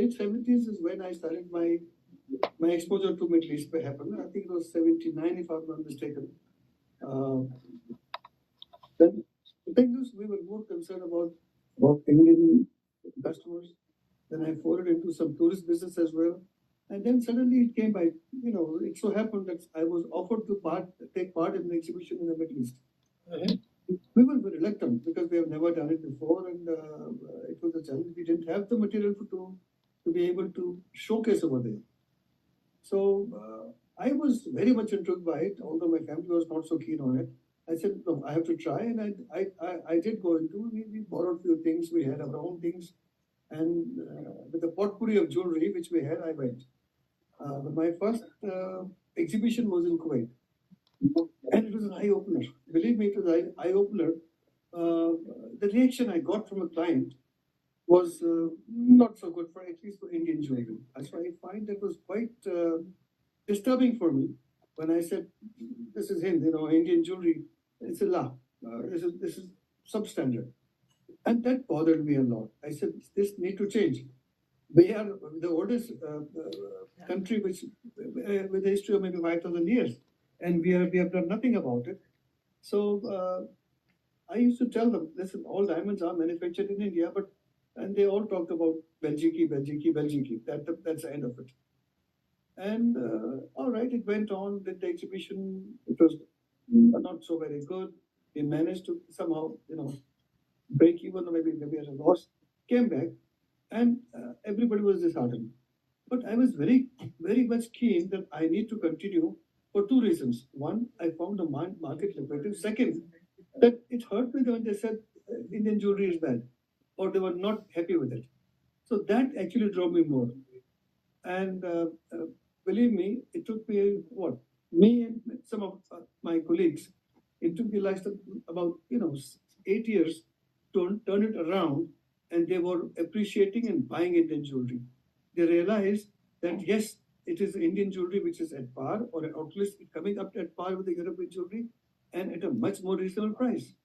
late 70s is when I started my exposure to Middle East happened. I think it was 79, if I'm not mistaken. Uh, then the thing is, we were more concerned about Indian customers. Then I forwarded into some tourist business as well. And then suddenly it came by, it so happened that I was offered to take part in an exhibition in the Middle East. We were reluctant because we have never done it before, and it was a challenge. We didn't have the material to be able to showcase over there. So I was very much intrigued by it, although my family was not so keen on it. I said, no, I have to try, and I did go into. We borrowed a few things. We had our own things, and with the potpourri of jewelry which we had, I went. My first exhibition was in Kuwait, and it was an eye opener. Believe me, it was an eye opener. The reaction I got from a client was not so good for at least for Indian jewelry. So I find that was quite disturbing for me when I said, "This is Hind, Indian jewelry. It's a la. This is substandard," and that bothered me a lot. I said, "This need to change." We are the oldest country with a history of maybe 5,000 years, and we have done nothing about it. So I used to tell them, listen, all diamonds are manufactured in India, and they all talked about Belgique. That's the end of it. And all right, it went on with the exhibition. It was not so very good. We managed to somehow, break even, or maybe at a loss. Came back, and everybody was disheartened. But I was very, very much keen that I need to continue for two reasons. One, I found the market lucrative. Second, that it hurt me when they said Indian jewelry is bad, or they were not happy with it. So that actually drove me more. And believe me, it took me what? Me and some of my colleagues, it took me like about 8 years to turn it around, and they were appreciating and buying Indian jewelry. They realized that yes, it is Indian jewelry which is at par, or at least coming up at par with the European jewelry, and at a much more reasonable price.